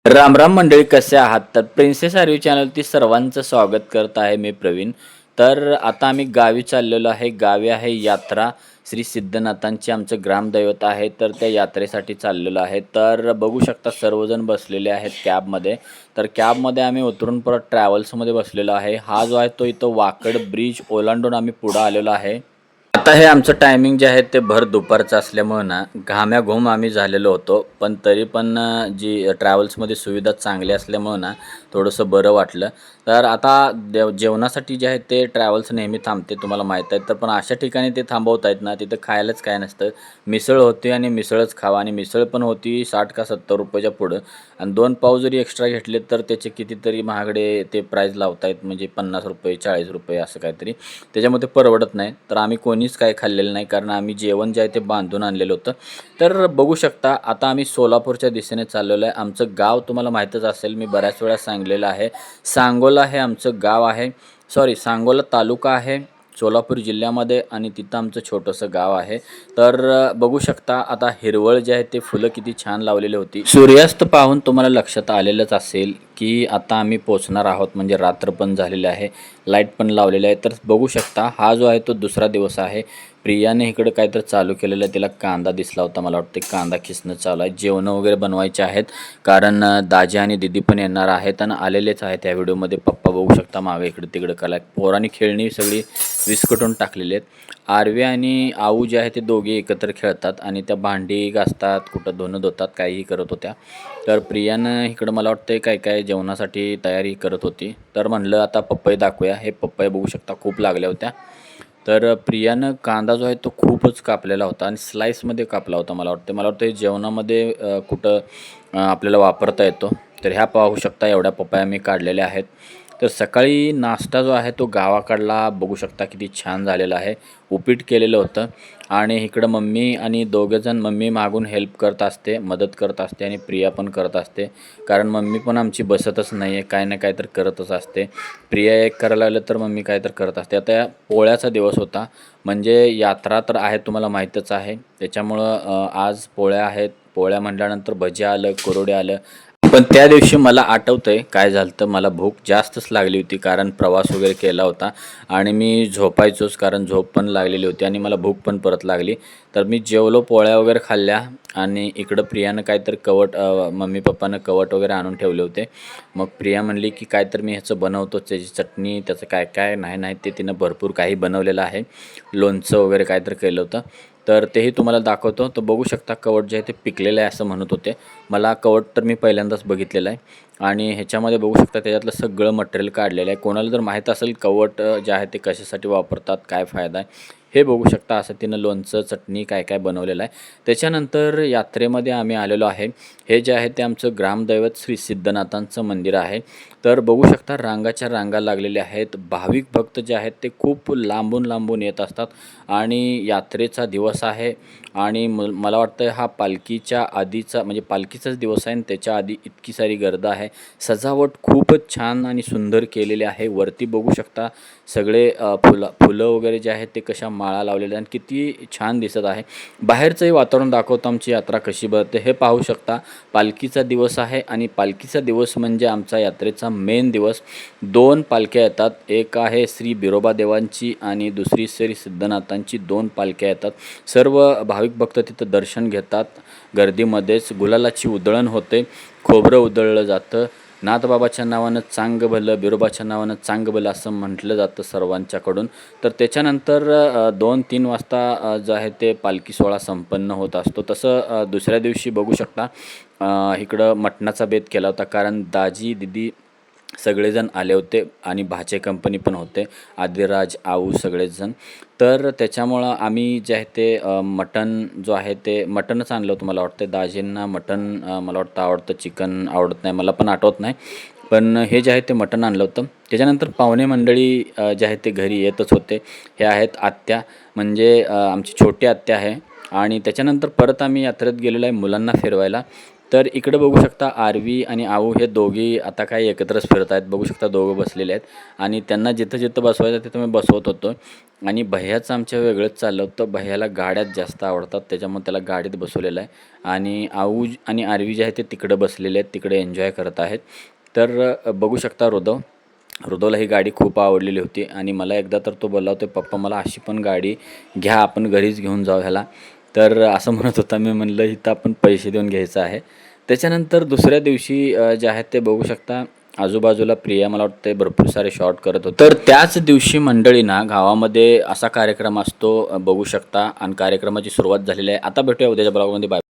राम राम मंडळी, कसे आहात? तर प्रिन्सेस आर्वी चॅनलवरती सर्वांचं स्वागत करत आहे मी प्रवीण. तर आता आम्ही गावी चाललेलो आहे. गावी आहे यात्रा. श्री सिद्धनाथांचे आमचं ग्रामदैवत आहे. तर त्या यात्रेसाठी चाललेलो आहे. तर बघू शकता सर्वजण बसलेले आहेत कॅबमध्ये. तर कॅबमध्ये आम्ही उतरून परत ट्रॅव्हल्समध्ये बसलेलो आहे. हा जो आहे तो इथं वाकड ब्रिज ओलांडून आम्ही पुढं आलेलो आहे. आता हे आमचं टायमिंग जे आहे ते भर दुपारचं असल्यामुळं ना घाम्याघूम आम्ही झालेलो होतो. पण तरी पण जी ट्रॅव्हल्समध्ये सुविधा चांगली असल्यामुळं ना थोडंसं बरं वाटलं. तर आता जेवणासाठी जे आहे ते ट्रॅव्हल्स नेहमी थांबते, तुम्हाला माहीत आहे. तर पण अशा ठिकाणी ते थांबवत आहेत ना, तिथं खायलाच काय नसतं. मिसळ होती आणि मिसळच खावा, आणि मिसळ पण होती 60 का 70 रुपयाच्या पुढं. आणि 2 पाव जरी एक्स्ट्रा घेतले तर त्याचे कितीतरी महागडे ते प्राईज लावतायत, म्हणजे 50 रुपये 40 रुपये असं काहीतरी. त्याच्यामध्ये परवडत नाही. तर आम्ही कोणीच काय खाल्लेलं नाही, कारण आम्ही जेवण जे आहे ते बांधून आणलेलं होतं. तर बघू शकता आता आम्ही सोलापूरच्या दिशेने चाललेलो आहे. आमचं गाव तुम्हाला माहीतच असेल, मी बऱ्याच वेळा सांगलेलं आहे. सांगोला हे आमचं गाव आहे. सॉरी, सांगोला तालुका आहे सोलापूर जिल्ह्यामध्ये, आणि तिथं आमचं छोटंसं गाव आहे. तर बघू शकता आता हिरवळ जे आहे ते फुलं किती छान लावलेली होती. सूर्यास्त पाहून तुम्हाला लक्षात आलेलंच असेल की आता आम्ही पोचणार आहोत, म्हणजे रात्र पण झालेली आहे, लाईट पण लावलेली आहे. तर बघू शकता हा जो आहे तो दुसरा दिवस आहे. प्रियाने इकडं काहीतरी चालू केलेलं आहे, तिला कांदा दिसला होता, मला वाटते कांदा खिसणं चालू आहे. जेवणं वगैरे बनवायचे आहेत, कारण दाजी आणि दिदी पण येणार आहेत आणि आलेलेच आहेत या व्हिडिओमध्ये. पप्पा बघू शकता मागे इकडे तिकडे कला पोरांनी खेळणी सगळी विस्कटून टाकलेली आहेत. आरवी आणि आऊ जे आहे ते दोघे एकत्र खेळतात आणि त्या भांडी घासतात, कुठं धुणं धुतात, काहीही करत होत्या. तर प्रियानं इकडं मला वाटतं काय काय जेवणासाठी तयारी करत होती. तर म्हणलं आता पपई दाखवूया. हे पपई बघू शकता खूप लागल्या होत्या. तर प्रियानं कांदा जो आहे तो खूपच कापलेला होता आणि स्लाईसमध्ये कापला होता. मला वाटतं जेवणामध्ये कुठं आपल्याला वापरता येतो. तर ह्या पाहू शकता एवढ्या पपया मी काढलेल्या आहेत. तर सकाळी नाश्ता जो आहे तो गावाकडला बघू शकता किती छान झालेला आहे. उपीट केलेलं होतं, आणि इकडं मम्मी आणि दोघंजण, मम्मी मागून हेल्प करत असते, मदत करत असते, आणि प्रिया पण करत असते. कारण मम्मी पण आमची बसतच नाही आहे, काय ना काय तर करतच असते. प्रिया एक करायला लागलं तर मम्मी काय तर करत असते. आता या पोळ्याचा दिवस होता, म्हणजे यात्रा तर आहे तुम्हाला माहीतच आहे. त्याच्यामुळं आज पोळ्या आहेत. पोळ्या म्हटल्यानंतर भजी आलं, कुरवडे आलं. पण त्या दिवशी मला आठवतंय काय झालं होतं, मला भूक जास्तच लागली होती, कारण प्रवास वगैरे केला होता आणि मी झोपायचोच, कारण झोप पण लागलेली होती आणि मला भूक पण परत लागली. तर मी जेवलो, पोळ्या वगैरे खाल्ल्या, आणि इकडं प्रियानं काहीतरी कवट, मम्मी पप्पानं कवट वगैरे आणून ठेवले होते. मग प्रिया म्हणली की काहीतरी मी ह्याचं बनवतो, त्याची चटणी, त्याचं काय काय नाही नाही ते तिनं भरपूर काही बनवलेलं आहे. लोणचं वगैरे काहीतरी केलं होतं. तर तेही तुम्हाला दाखवतो. तर बघू शकता कवट जे आहे ते पिकलेलं आहे असं म्हणत होते. मला कवट तर मी पहिल्यांदाच बघितलेलं आहे, आणि ह्याच्यामध्ये बघू शकता त्याच्यातलं सगळं मटेरियल काढलेलं आहे. कोणाला जर माहीत असेल कवट जे आहे ते कशासाठी वापरतात, काय फायदा आहे, हे बघू शकता. असं तिनं लोणचं, चटणी काय काय बनवलेलं आहे. त्याच्यानंतर यात्रेमध्ये आम्ही आलेलो आहे. हे जे आहे ते आमचं ग्रामदैवत श्री सिद्धनाथांचं मंदिर आहे. तर बघू शकता रांगाच्या रांगा लागलेल्या आहेत. भाविक भक्त जे आहेत ते खूप लांबून लांबून येत असतात, आणि यात्रेचा दिवस आहे, आणि मला वाटतं हा पालखीच्या आधीचा, म्हणजे पालखीचाच दिवस आहे, आणि त्याच्या आधी इतकी सारी गर्दी आहे. सजावट खूपच छान आणि सुंदर केलेली आहे. वरती बघू शकता सगळे फुलं वगैरे जे आहेत ते कशा माळा लावलेल्या, आणि किती छान दिसत आहे. बाहेरचंही वातावरण दाखवतो आमची यात्रा कशी भरते हे पाहू शकता. पालखीचा दिवस आहे, आणि पालखीचा दिवस म्हणजे आमचा यात्रेचा मेन दिवस. 2 पालख्या येतात. एक आहे श्री बिरोबा देवांची आणि दुसरी श्री सिद्धनाथांची. 2 पालख्या येतात. सर्व भाविक भक्त तिथं दर्शन घेतात. गर्दीमध्येच गुलालाची उधळण होते, खोबरं उधळलं जातं. नाथबाबाच्या नावानं चांग भलं, बिरोबाच्या नावानं चांग भलं असं म्हटलं जातं सर्वांच्याकडून. तर त्याच्यानंतर 2-3 वाजता जो आहे ते पालखी सोहळा संपन्न होत असतो. तसं दुसऱ्या दिवशी बघू शकता इकडं मटणाचा बेत केला होता, कारण दाजी, दिदी सगळेजण आले होते, आणि भाचे कंपनी पण होते, आदिराज, आऊ सगळेच जण. तर त्याच्यामुळं आम्ही जे आहे ते मटण जो आहे ते मटणच आणलं होतं. मला वाटतं दाजींना मटण मला वाटतं आवडतं, चिकन आवडत नाही, मला पण आठवत नाही. पण हे जे आहे ते मटण आणलं होतं. त्याच्यानंतर पाहुणे मंडळी जे आहेत ते घरी येतच होते. हे आहेत आत्या, म्हणजे आमची छोटी आत्या आहे. आणि त्याच्यानंतर परत आम्ही यात्रेत गेलेलो आहे मुलांना फिरवायला. तर इकडे बघू शकता आरवी आणि आऊ हे दोघी आता काही एकत्रच फिरत आहेत. बघू शकता दोघं बसलेले आहेत आणि त्यांना जिथं जिथं बसवायचं तिथं मी बसवत होतो. आणि भैयाचं आमच्या वेगळंच चाललं होतं. भैयाला गाड्यात जास्त आवडतात, त्याच्यामुळे त्याला गाडीत बसवलेलं आहे. आणि आऊ आणि आरवी जे आहे ते तिकडं बसलेले आहेत, तिकडे एन्जॉय करत आहेत. तर बघू शकता हृदवला ही गाडी खूप आवडलेली होती आणि मला एकदा तर तो बोलला होता, पप्पा मला अशी पण गाडी घ्या, आपण घरीच घेऊन जाऊ ह्याला. तर असं म्हणत होता. मी म्हणलं इथं आपण पैसे देऊन घ्यायचं आहे. त्याच्यानंतर दुसऱ्या दिवशी जे आहेत ते बघू शकता आजूबाजूला प्रिया मला वाटतं भरपूर सारे शॉट करत होते. तर त्याच दिवशी मंडळी ना गावामध्ये असा कार्यक्रम असतो, बघू शकता आणि कार्यक्रमाची सुरुवात झालेली आहे. आता भेटूया उद्याच्या ब्लॉगमध्ये. बाय.